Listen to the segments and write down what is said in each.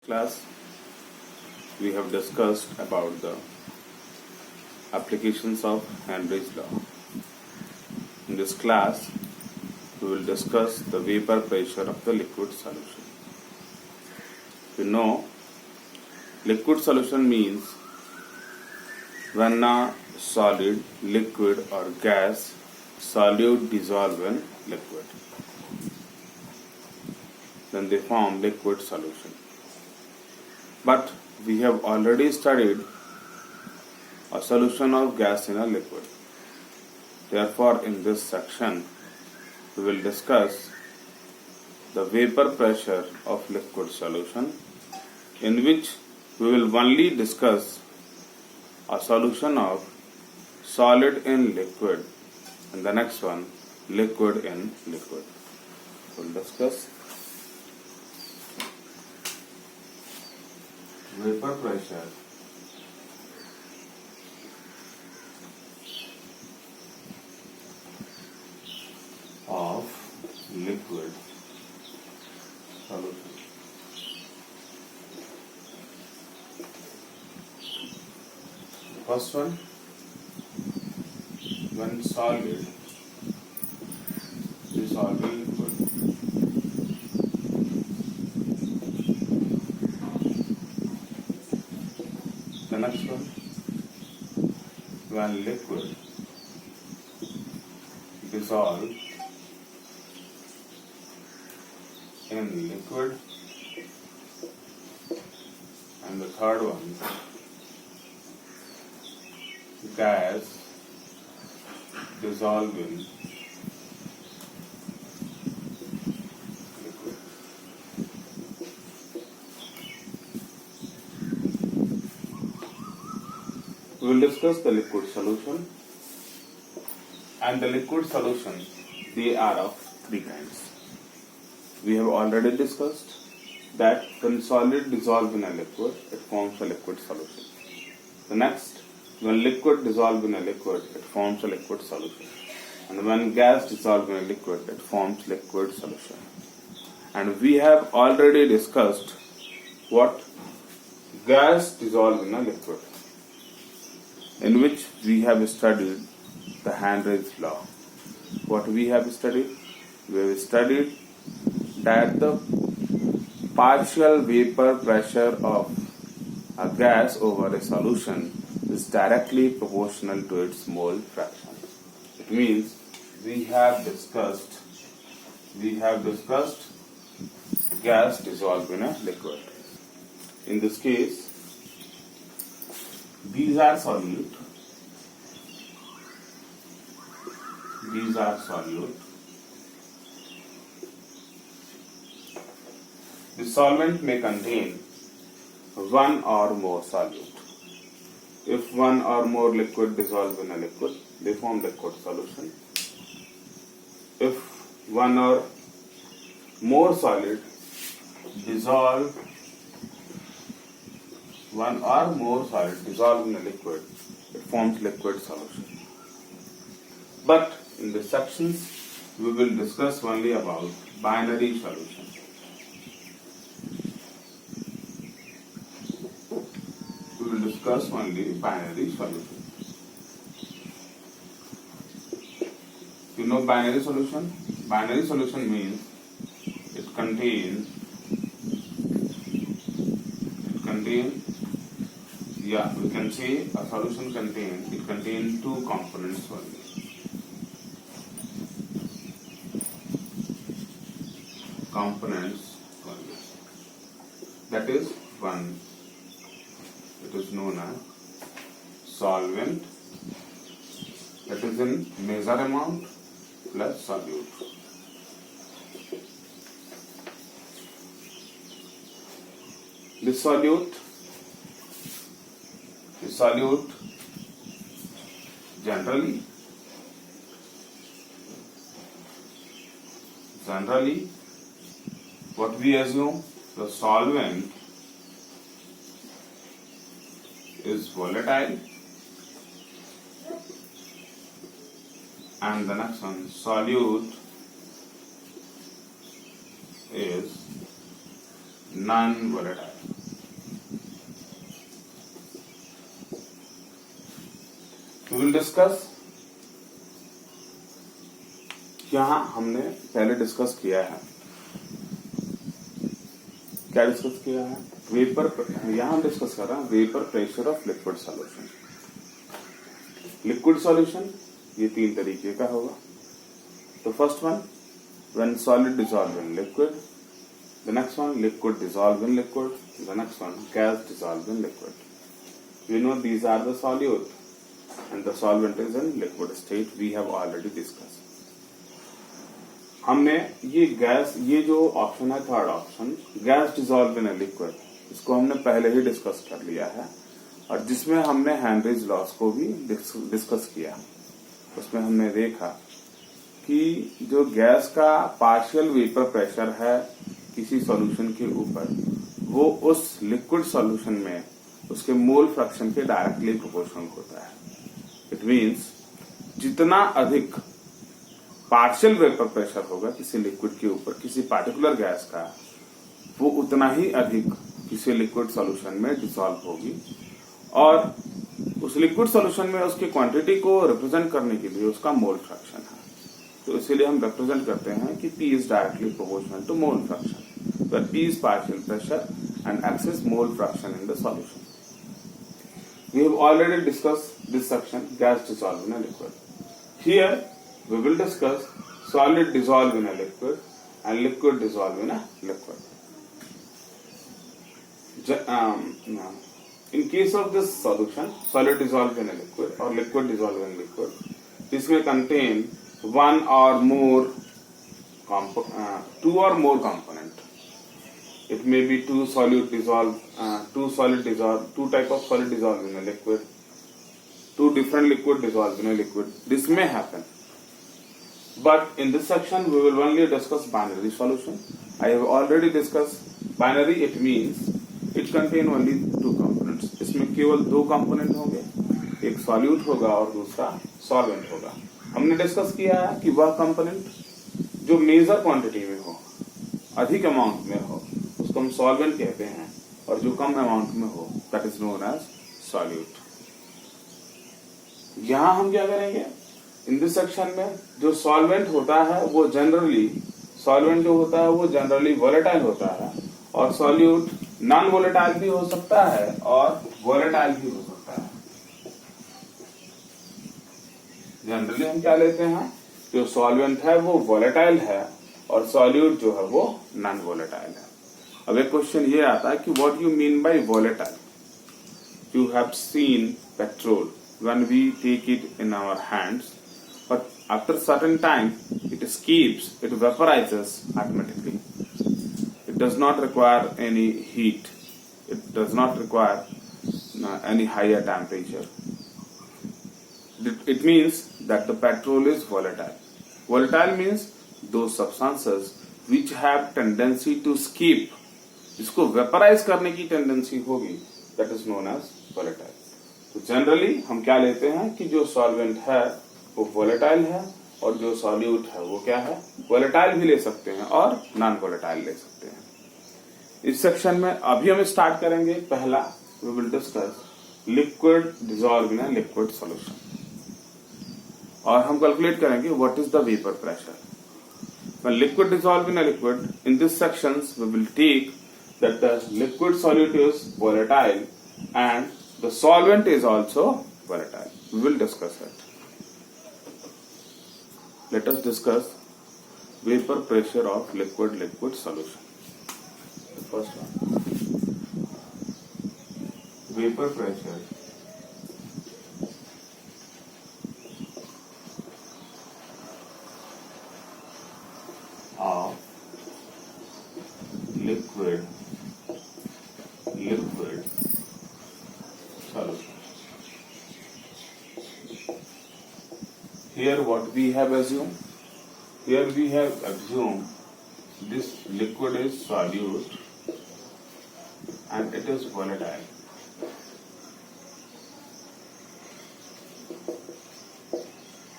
Class, we have discussed about the applications of Henry's law. In this class, we will discuss the vapor pressure of the liquid solution. You know, liquid solution means when a solid, liquid or gas solute dissolve in liquid, then they form liquid solution. But we have already studied a solution of gas in a liquid. Therefore, in this section, we will discuss the vapor pressure of liquid solution, in which we will only discuss a solution of solid in liquid, and the next one, liquid in liquid. We will discuss vapor pressure of liquid solution. The first one, when solid dissolve in liquid. The next one, when liquid dissolve in liquid. And the third one, gas dissolve in liquid. We will discuss the liquid solution. And the liquid solution, they are of three kinds. We have already discussed that when solid dissolve in a liquid, it forms a liquid solution. The next, when liquid dissolve in a liquid, it forms a liquid solution. And when gas dissolve in a liquid, it forms liquid solution. And we have already discussed what gas dissolve in a liquid, in which we have studied the Henry's law. What we have studied? We have studied that the partial vapor pressure of a gas over a solution is directly proportional to its mole fraction. It means we have discussed gas dissolved in a liquid. In this case, these are solute. The solvent may contain one or more solute. If one or more liquid dissolve in a liquid, they form liquid solution. If one or more solid dissolve in a liquid, it forms liquid solution. But in the sections, we will discuss only about binary solution. We will discuss only binary solution. You know binary solution? Binary solution means it contains we can say a solution contains two components only. That is, one, it is known as solvent, that is in measure amount, plus solute. The solute generally what we assume, the solvent is volatile, and the next one, solute is non-volatile. We will discuss, यहां हमने पहले discuss किया है, क्या discuss किया है? Vapour, यहां हम डिस्कस कर रहे हैं vapour pressure of liquid solution. Liquid solution ये तीन तरीके का होगा। तो first one, when solid dissolve in liquid, the next one liquid dissolve in liquid, the next one gas dissolve in liquid. We know these are the solute and the solvent is in liquid state, we have already discussed. हमने ये gas, ये जो option है third option, gas dissolve in liquid, इसको हमने पहले ही discuss कर लिया है और जिसमें हमने हेनरीज लॉस को भी डिस्कस किया। उसमें हमने देखा कि जो गैस का पार्शियल वेपर प्रेशर है किसी सॉल्यूशन के ऊपर, वो उस लिक्विड सॉल्यूशन में उसके मोल फ्रैक्शन के डायरेक्टली प्रोपोर्शनल होता है। इट मींस जितना अधिक पार्शियल वेपर प्रेशर होगा किसी लिक्विड के ऊपर किसी पार्टिकुलर गैस का, वो उतना ही अधिक किसी लिक्विड सॉल्यूशन में डिसॉल्व होगी और उस लिक्विड सॉल्यूशन में उसकी क्वांटिटी को रिप्रेजेंट करने के लिए उसका मोल फ्रैक्शन है। तो इसीलिए हम रिप्रेजेंट करते हैं कि P is directly proportional to mole fraction, where P is partial pressure and X is mole fraction in the solution. We have already discussed this section, gas dissolve in a liquid. Here we will discuss solid dissolve in a liquid and liquid dissolve in a liquid. In case of this solution, solid dissolve in a liquid or liquid dissolve in liquid, this may contain one or more two or more component. It may be two solid dissolve, two type of solid dissolve in a liquid, two different liquid dissolve in a liquid. This may happen, but in this section we will only discuss binary solution. I have already discussed binary. It means it contain only two components. इसमें केवल दो component होंगे, एक solute होगा और दूसरा solvent होगा। हमने डिस्कस किया है कि वह कंपोनेंट जो मेजर क्वांटिटी में हो, अधिक अमाउंट में हो, उसको हम सॉल्वेंट कहते हैं और जो कम अमाउंट में हो that is known as solute. यहां हम क्या करेंगे, इन दिस सेक्शन में जो सॉल्वेंट होता है वो जनरली, सॉल्वेंट जो होता है वो जनरली वोलेटाइल होता है और सॉल्यूट नॉन वोलेटाइल भी हो सकता है और वोलेटाइल भी हो सकता है। जनरली हम क्या लेते हैं, जो सॉल्वेंट है वो वोलेटाइल है और सॉल्यूट जो है वो नॉन वोलेटाइल है। अब एक क्वेश्चन ये आता है कि what you mean by volatile. You have seen petrol when we take it in our hands, but after certain time it escapes, it vaporizes automatically. It does not require any heat, it does not require any higher temperature. It means that the petrol is volatile. Volatile means those substances which have tendency to escape, इसको vaporise करने की tendency होगी, that is known as volatile. तो generally हम क्या लेते हैं कि जो सॉल्वेंट है वो वोलेटाइल है और जो सॉल्यूट है वो क्या है, वोलेटाइल भी ले सकते हैं और नॉन वोलेटाइल ले सकते हैं। इस सेक्शन में अभी हम स्टार्ट करेंगे, पहला we will discuss liquid dissolve in a liquid solution और हम कैलकुलेट करेंगे what is the vapour pressure. When liquid dissolve in a liquid, in this sections we will take that the liquid solute is volatile and the solvent is also volatile. We will discuss it. Let us discuss vapor pressure of liquid solution. The first one, vapor pressure of liquid solution. Here what we have assumed? Here we have assumed this liquid is solute and it is volatile.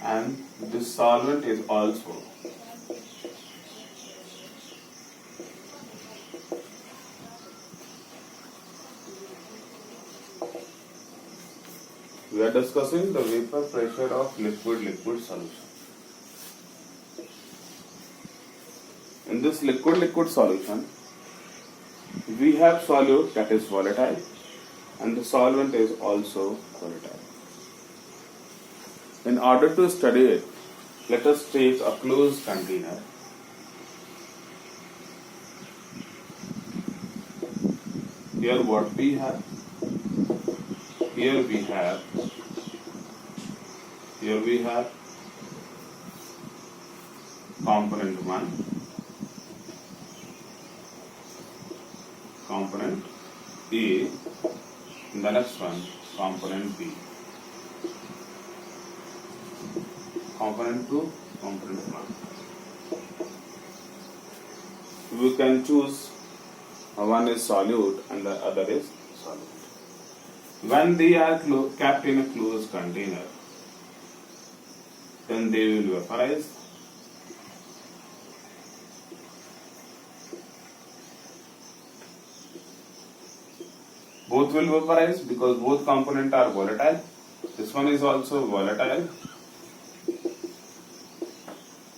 And this solvent is also We are discussing the vapor pressure of liquid-liquid solution. In this liquid-liquid solution, we have solute that is volatile and the solvent is also volatile. In order to study it, let us take a closed container. Here what we have? Here we have component 1, component A, and the next one component B, component 2, component 1. We can choose one is solute and the other is solvent. When they are kept in a closed container, then they will vaporize. Both will vaporize because both components are volatile. This one is also volatile.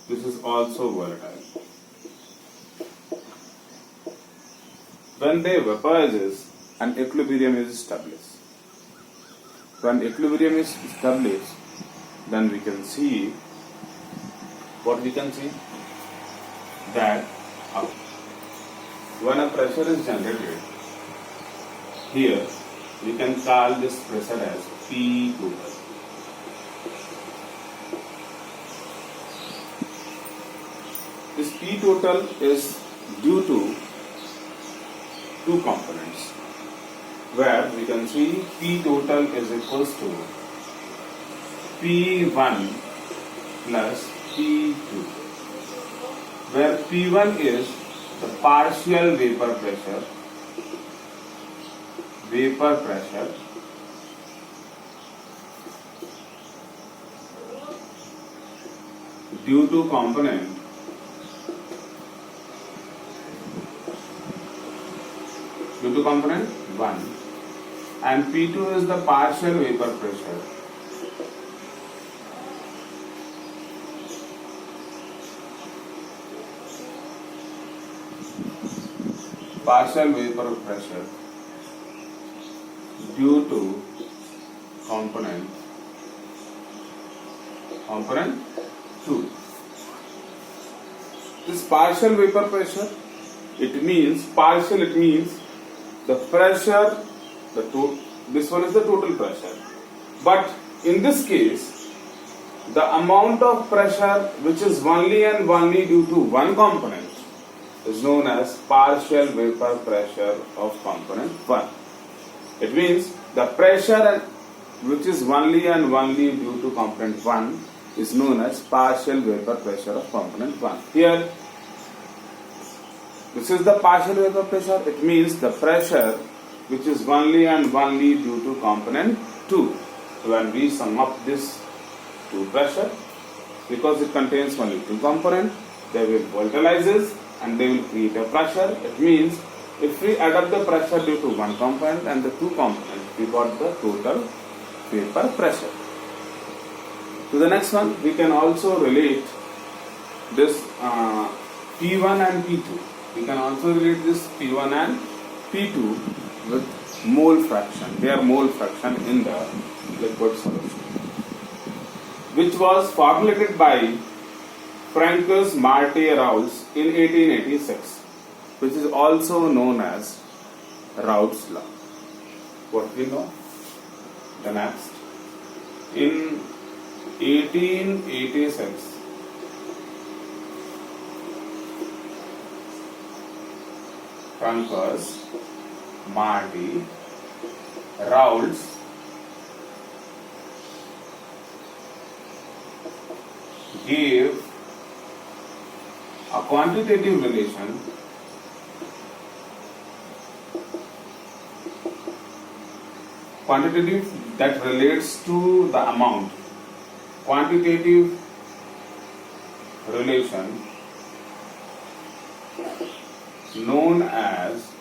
This is also volatile. When they vaporizes, an equilibrium is established. When equilibrium is established, then we can see what we can see that when a pressure is generated, here we can call this pressure as P total. This P total is due to two components, where we can see P total is equals to P1 plus P2, where P1 is the partial vapor pressure due to component 1, and P2 is the partial vapor pressure due to component 2. This partial vapor pressure, it means the pressure, this one is the total pressure. But in this case, the amount of pressure which is only and only due to one component is known as partial vapor pressure of component 1. It means the pressure which is only and only due to component 1 is known as partial vapor pressure of component 1. Here, this is the partial vapor pressure. It means the pressure which is only and only due to component 2. When we sum up this two pressure, because it contains only two components, they will volatilizes and they will create a pressure. It means if we add up the pressure due to one component and the two components, we got the total vapor pressure. To the next one, we can also relate this P1 and P2. We can also relate this P1 and P2 with mole fraction, their mole fraction in the liquid solution, which was formulated by Francis Marty-Rowles in 1886, which is also known as Raoult's law. What we know? The next, in 1886, Francis Marty-Rowles gave a quantitative relation that relates to the amount, quantitative relation known as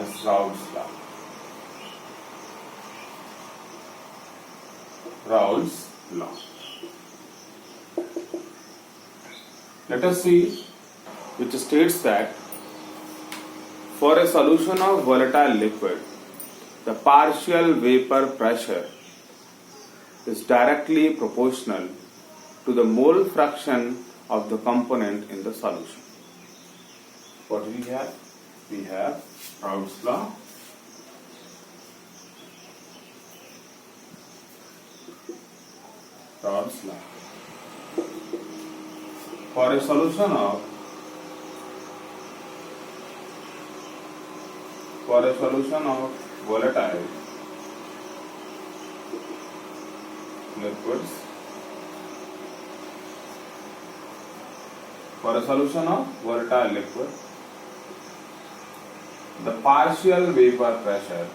as Raoult's law. Raoult's law. Let us see, which states that for a solution of volatile liquid, the partial vapor pressure is directly proportional to the mole fraction of the component in the solution. What do we have? We have Raoult's law. Raoult's law. For a solution of volatile liquids, the partial vapor pressure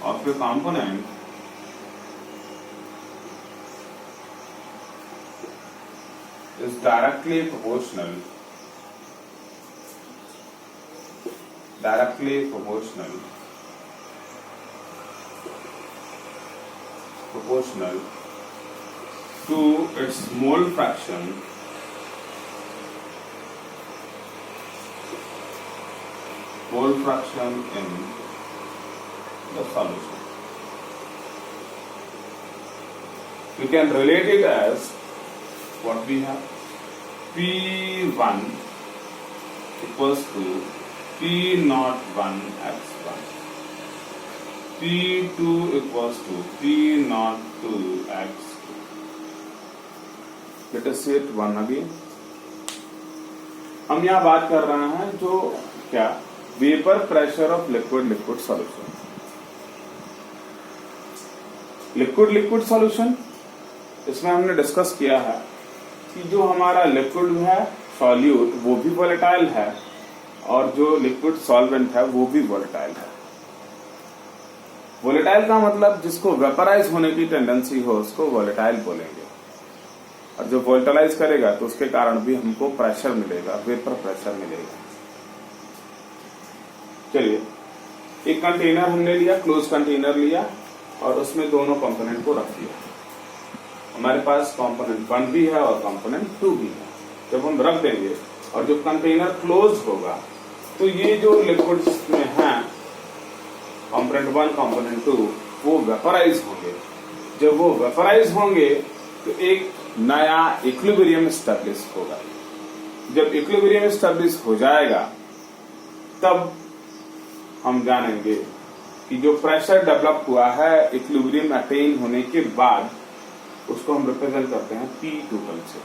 of a component is directly proportional to its mole fraction in the solution. We can relate it as what we have. P1 equals to P01 x1. P2 equals to P02 x2. Let us see it one again. हम यहाँ बात कर रहे हैं जो क्या vapour pressure of liquid solution. Liquid solution, इसमें हमने डिस्कस किया है कि जो हमारा लिक्विड है सॉल्यूट वो भी वोलेटाइल है और जो लिक्विड सॉल्वेंट है वो भी वोलेटाइल है. वोलेटाइल का मतलब जिसको वेपराइज होने की टेंडेंसी हो उसको वोलेटाइल बोलेंगे, और जो वोलेटाइज करेगा तो उसके कारण भी हमको प्रेशर मिलेगा, वेपर प्रेशर मिलेगा. चलिए, एक कंटेनर हमने लिया, क्लोज कंटेनर लिया और उसमें दोनों कंपोनेंट को रख दिया. हमारे पास कंपोनेंट 1 भी है और कंपोनेंट 2 भी है. जब हम रख देंगे और जो कंटेनर क्लोज होगा तो ये जो लिक्विड में है कंपोनेंट 1 कंपोनेंट 2 वो वेपराइज होंगे. जब वो वेपराइज होंगे तो एक नया इक्विलिब्रियम एस्टेब्लिश होगा. जब इक्विलिब्रियम एस्टेब्लिश हो जाएगा तब हम जानेंगे कि जो प्रेशर डेवलप हुआ है इक्विलिब्रियम अटेन होने के बाद उसको हम रिप्रेजेंट करते हैं P टोटल से.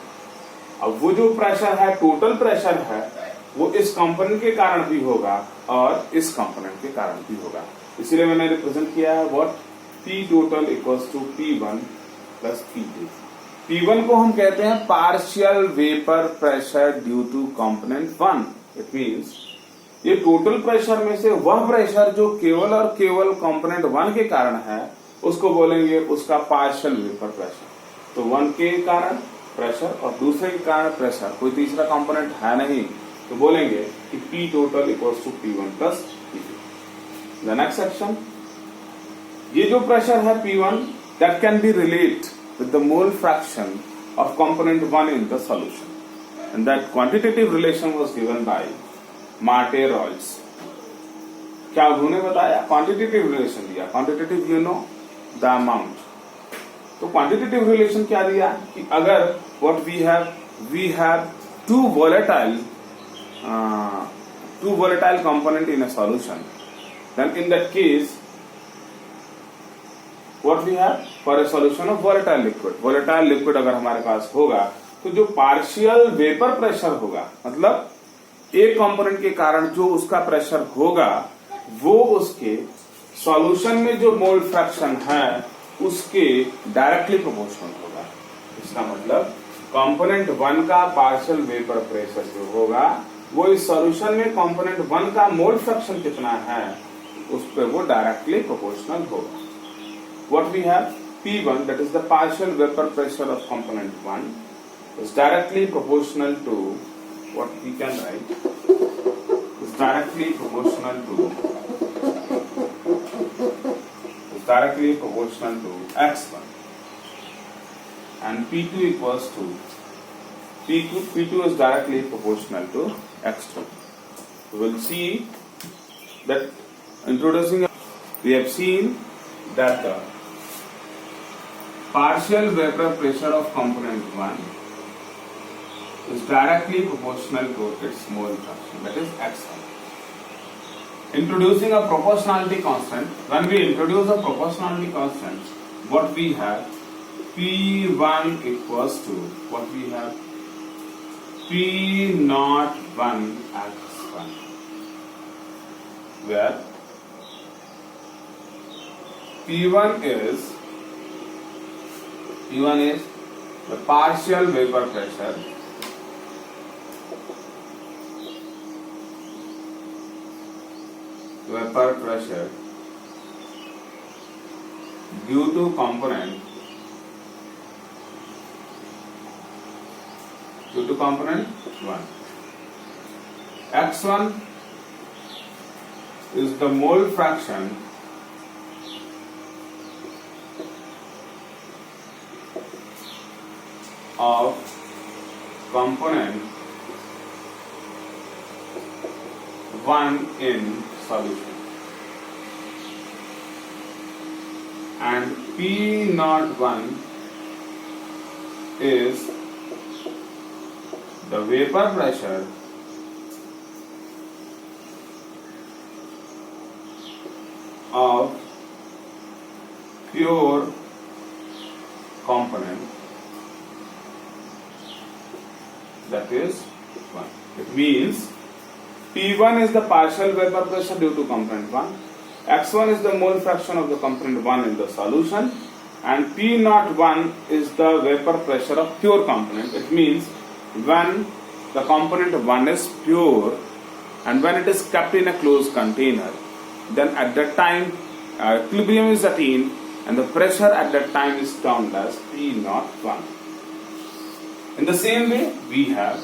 अब वो जो प्रेशर है, टोटल प्रेशर है, वो इस कंपोनेंट के कारण भी होगा और इस कंपोनेंट के कारण भी होगा. इसीलिए मैंने रिप्रेजेंट किया है what P total equals to P1 plus P2. P1 को हम कहते हैं partial vapour pressure due to component 1. It means ये टोटल प्रेशर में से वह प्रेशर जो केवल और केवल कंपोनेंट 1 के कारण है उसको बोलेंगे उसका पार्शियल वेपर प्रेशर. तो 1 के कारण प्रेशर और दूसरे के कारण प्रेशर, कोई तीसरा कंपोनेंट है नहीं, तो बोलेंगे कि P total equals to P1 plus P2. The next section, ये जो प्रेशर है P1 that can be relate with the mole fraction of component 1 in the solution and that quantitative relation was given by मार्टे-रॉयल्स. क्या उन्होंने बताया? Quantitative relation दिया. Quantitative you know the amount. तो quantitative relation क्या दिया कि अगर what we have to volatile component in a solution, then in that case what we have for a solution of volatile liquid अगर हमारे पास होगा तो जो पार्शियल वेपर प्रेशर होगा, मतलब एक कंपोनेंट के कारण जो उसका प्रेशर होगा वो उसके सॉल्यूशन में जो मोल फ्रैक्शन है उसके डायरेक्टली प्रोपोर्शनल होगा. इसका मतलब कंपोनेंट 1 का पार्शियल वेपर प्रेशर जो होगा वो इस सॉल्यूशन में कंपोनेंट 1 का मोल फ्रैक्शन कितना है उस पर वो डायरेक्टली प्रोपोर्शनल होगा. What we have P1, that is the partial vapor pressure of component 1, is directly proportional to what we can write is directly proportional to x1, and P2 equals to P2 is directly proportional to x2. We will see that we have seen that the partial vapor pressure of component 1 is directly proportional to its mole fraction, that is x1. Introducing a proportionality constant, when we introduce a proportionality constant, what we have, P1 equals to what we have, P01 x1, where P1 is the partial vapor pressure due to component 1. X1 is the mole fraction of component 1 in solution, and P01 is the vapor pressure of pure component, that is 1. It means P1 is the partial vapor pressure due to component 1, x1 is the mole fraction of the component 1 in the solution, and P01 is the vapor pressure of pure component. It means when the component 1 is pure and when it is kept in a closed container, then at that time equilibrium is attained and the pressure at that time is termed as P01. In the same way, we have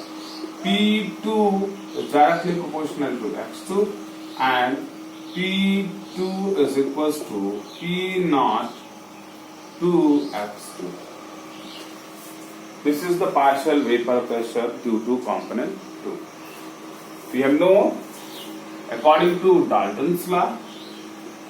P2 is directly proportional to x2 and P2 is equals to P0 to x2. This is the partial vapor pressure due to component 2. We have known, according to Dalton's law,